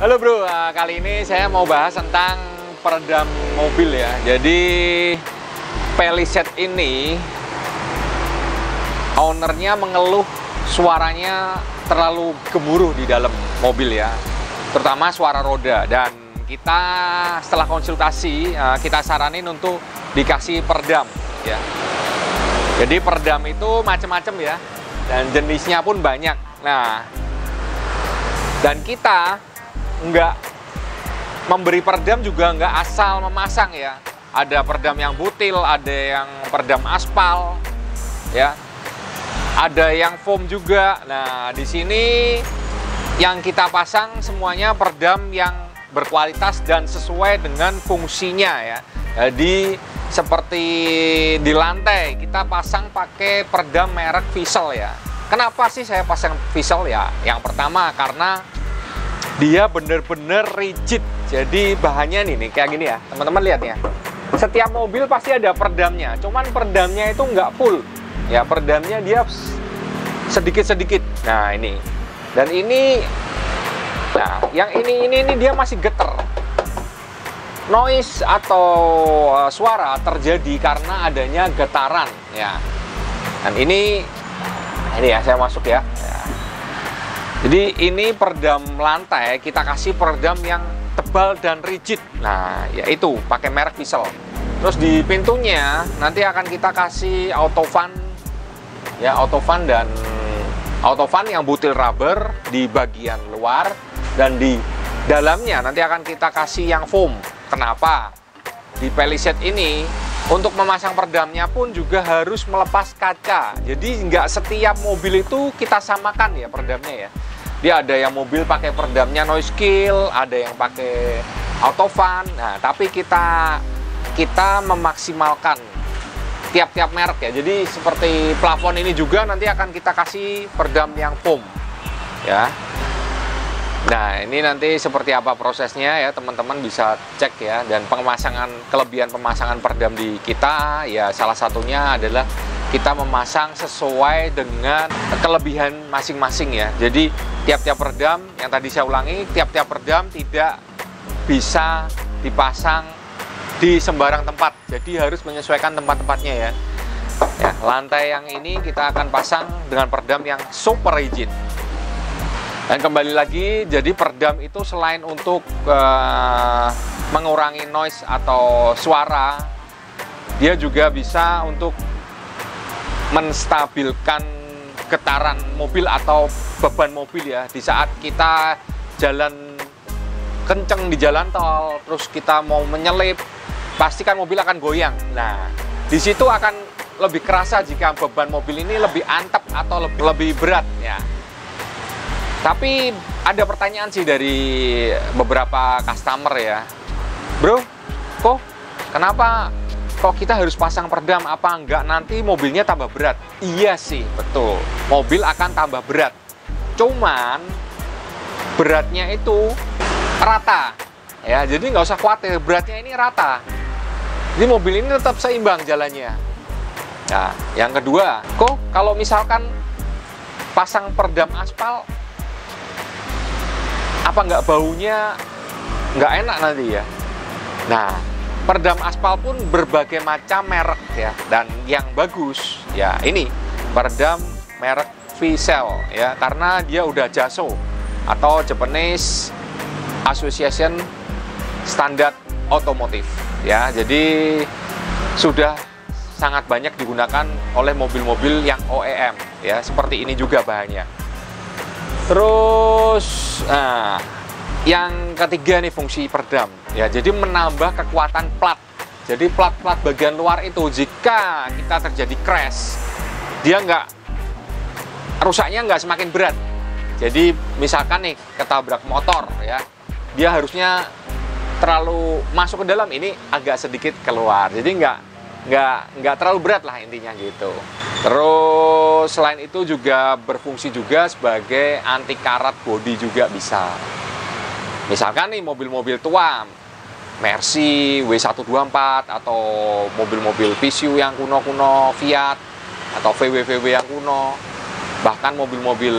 Halo bro, kali ini saya mau bahas tentang peredam mobil ya. Jadi Palisade ini ownernya mengeluh suaranya terlalu gemuruh di dalam mobil ya, terutama suara roda. Dan kita setelah konsultasi kita saranin untuk dikasih peredam ya. Jadi peredam itu macam-macam ya, dan jenisnya pun banyak. Nah, dan kita nggak memberi peredam juga nggak asal memasang ya. Ada peredam yang butil, ada yang peredam aspal, ya, ada yang foam juga. Nah, di sini yang kita pasang semuanya peredam yang berkualitas dan sesuai dengan fungsinya ya. Jadi seperti di lantai kita pasang pakai peredam merek Vissel ya. Kenapa sih saya pasang Vissel ya? Yang pertama karena dia bener-bener rigid. Jadi bahannya nih kayak gini ya, teman-teman lihat ya. Setiap mobil pasti ada peredamnya, cuman peredamnya itu nggak full ya, peredamnya dia sedikit-sedikit. Nah ini, dan ini, nah yang ini dia masih getar. Noise atau suara terjadi karena adanya getaran ya. Dan ini ya saya masuk ya. Jadi ini peredam lantai, kita kasih peredam yang tebal dan rigid. Nah, yaitu pakai merek Vissel. Terus di pintunya nanti akan kita kasih autofan ya, autofan yang butil rubber di bagian luar, dan di dalamnya nanti akan kita kasih yang foam. Kenapa? Di Palisade ini untuk memasang peredamnya pun juga harus melepas kaca. Jadi nggak setiap mobil itu kita samakan ya peredamnya ya. Dia ada yang mobil pakai peredamnya noise kill, ada yang pakai autofan. Nah, tapi kita memaksimalkan tiap-tiap merek ya. Jadi seperti plafon ini juga nanti akan kita kasih peredam yang foam ya. Nah, ini nanti seperti apa prosesnya ya, teman-teman bisa cek ya. Dan kelebihan pemasangan peredam di kita ya, salah satunya adalah kita memasang sesuai dengan kelebihan masing-masing ya. Jadi tiap-tiap peredam, yang tadi saya ulangi, tiap-tiap peredam tidak bisa dipasang di sembarang tempat. Jadi harus menyesuaikan tempat-tempatnya ya. Ya, lantai yang ini kita akan pasang dengan peredam yang super rigid. Dan kembali lagi, jadi peredam itu selain untuk mengurangi noise atau suara, dia juga bisa untuk menstabilkan getaran mobil atau beban mobil ya. Di saat kita jalan kenceng di jalan tol, terus kita mau menyelip, pasti kan mobil akan goyang. Nah, di situ akan lebih kerasa jika beban mobil ini lebih antep atau lebih berat ya. Tapi ada pertanyaan sih dari beberapa customer ya, bro, kenapa kita harus pasang peredam? Apa enggak nanti mobilnya tambah berat? Iya sih, betul, mobil akan tambah berat, cuman beratnya itu rata ya, jadi nggak usah khawatir, beratnya ini rata, jadi mobil ini tetap seimbang jalannya. Nah, yang kedua, kalau misalkan pasang peredam aspal, apa nggak baunya nggak enak nanti ya? Nah, peredam aspal pun berbagai macam merek ya, dan yang bagus ya ini peredam merek Vissel ya, karena dia udah JASO atau Japanese Association Standard Automotive ya. Jadi sudah sangat banyak digunakan oleh mobil-mobil yang OEM ya, seperti ini juga bahannya. Terus yang ketiga nih fungsi peredam ya, jadi menambah kekuatan plat. Jadi plat-plat bagian luar itu jika kita terjadi crash, dia rusaknya nggak semakin berat. Jadi misalkan nih ketabrak motor ya, dia harusnya terlalu masuk ke dalam, ini agak sedikit keluar. Jadi nggak terlalu berat lah intinya gitu. Terus selain itu juga berfungsi juga sebagai anti karat bodi juga bisa. Misalkan nih mobil-mobil tua, Mercy W124 atau mobil-mobil PSU yang kuno-kuno, Fiat atau VW yang kuno, bahkan mobil-mobil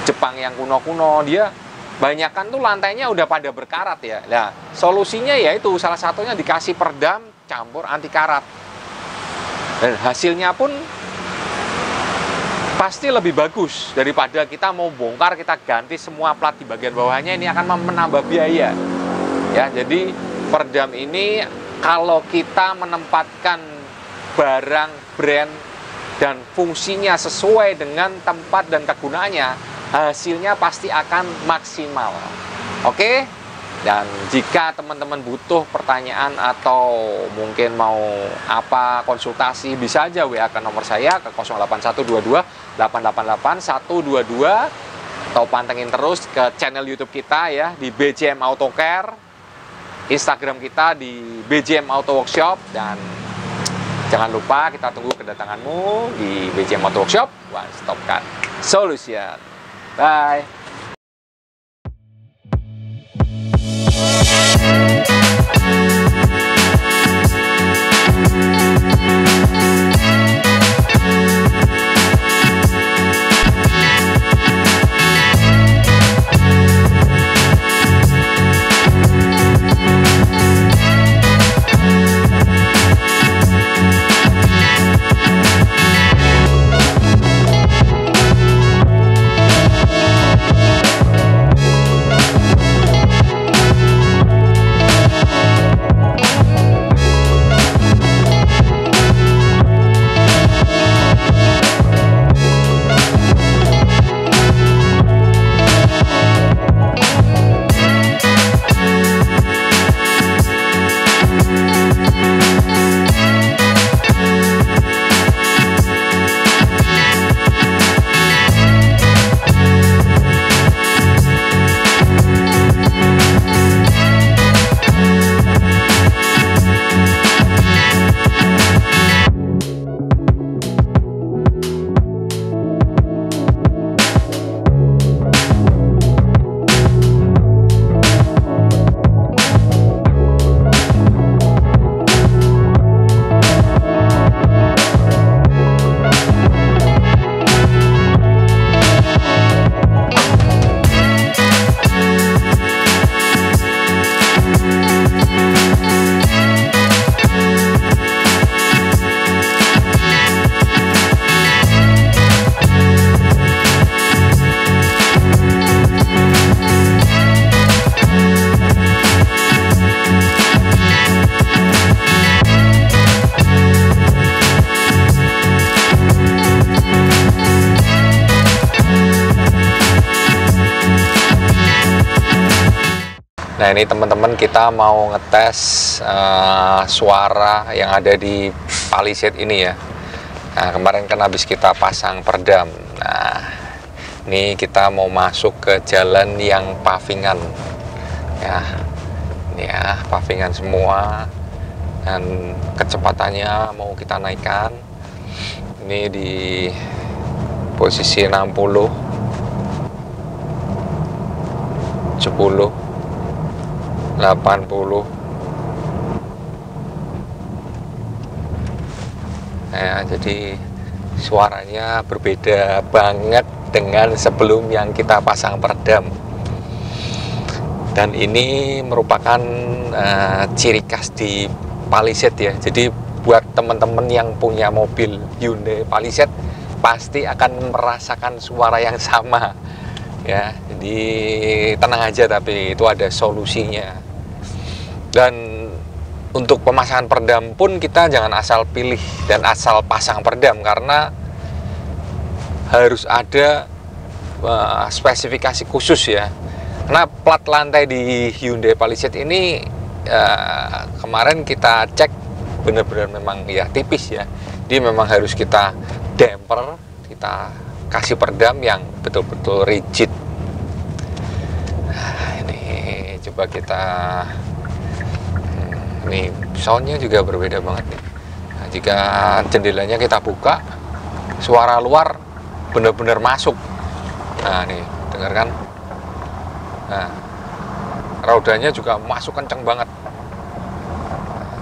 Jepang yang kuno-kuno, dia banyakan tuh lantainya udah pada berkarat ya. Nah, solusinya yaitu salah satunya dikasih perdam campur anti karat. Dan hasilnya pun pasti lebih bagus daripada kita mau bongkar, kita ganti semua plat di bagian bawahnya, ini akan menambah biaya. Ya, jadi perdam ini kalau kita menempatkan barang brand dan fungsinya sesuai dengan tempat dan kegunaannya, hasilnya pasti akan maksimal. Oke? Dan jika teman-teman butuh pertanyaan atau mungkin mau apa konsultasi, bisa aja WA ke nomor saya ke 08122 888 122 atau pantengin terus ke channel YouTube kita ya di BJM Auto Care, Instagram kita di BJM Auto Workshop, dan jangan lupa kita tunggu kedatanganmu di BJM Auto Workshop, One Stop Car Solution. Bye. Nah, ini teman-teman, kita mau ngetes suara yang ada di Palisade ini ya. Nah, kemarin kan habis kita pasang perdam. Nah, ini kita mau masuk ke jalan yang pavingan ya. Ini ya, pavingan semua, dan kecepatannya mau kita naikkan. Ini di posisi 60, 10, 80. Nah, jadi suaranya berbeda banget dengan sebelum yang kita pasang peredam. Dan ini merupakan ciri khas di Palisade ya. Jadi buat teman-teman yang punya mobil Hyundai Palisade pasti akan merasakan suara yang sama ya. Jadi tenang aja, tapi itu ada solusinya. Dan untuk pemasangan peredam pun kita jangan asal pilih dan asal pasang peredam, karena harus ada spesifikasi khusus ya. Karena plat lantai di Hyundai Palisade ini kemarin kita cek benar-benar memang ya tipis ya. Dia memang harus kita damper, kita kasih peredam yang betul-betul rigid. Nah, ini coba kita, nih soundnya juga berbeda banget nih. Nah, jika jendelanya kita buka, suara luar benar-benar masuk. Nah, nih dengarkan. Nah, rodanya juga masuk kenceng banget.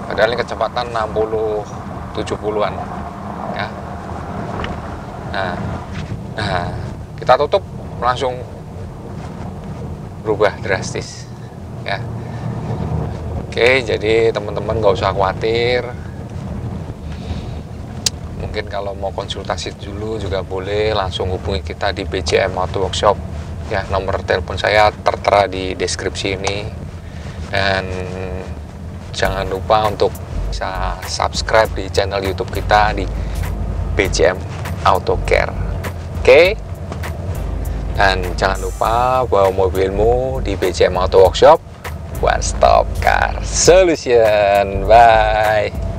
Padahal ini kecepatan 60 70-an ya. Nah, kita tutup langsung berubah drastis ya. Oke, jadi teman-teman nggak usah khawatir. Mungkin kalau mau konsultasi dulu juga boleh, langsung hubungi kita di BCM Auto Workshop ya. Nomor telepon saya tertera di deskripsi ini. Dan jangan lupa untuk bisa subscribe di channel YouTube kita di BCM Auto Care. Oke? Dan jangan lupa bawa mobilmu di BCM Auto Workshop, One Stop Car Solution. Bye.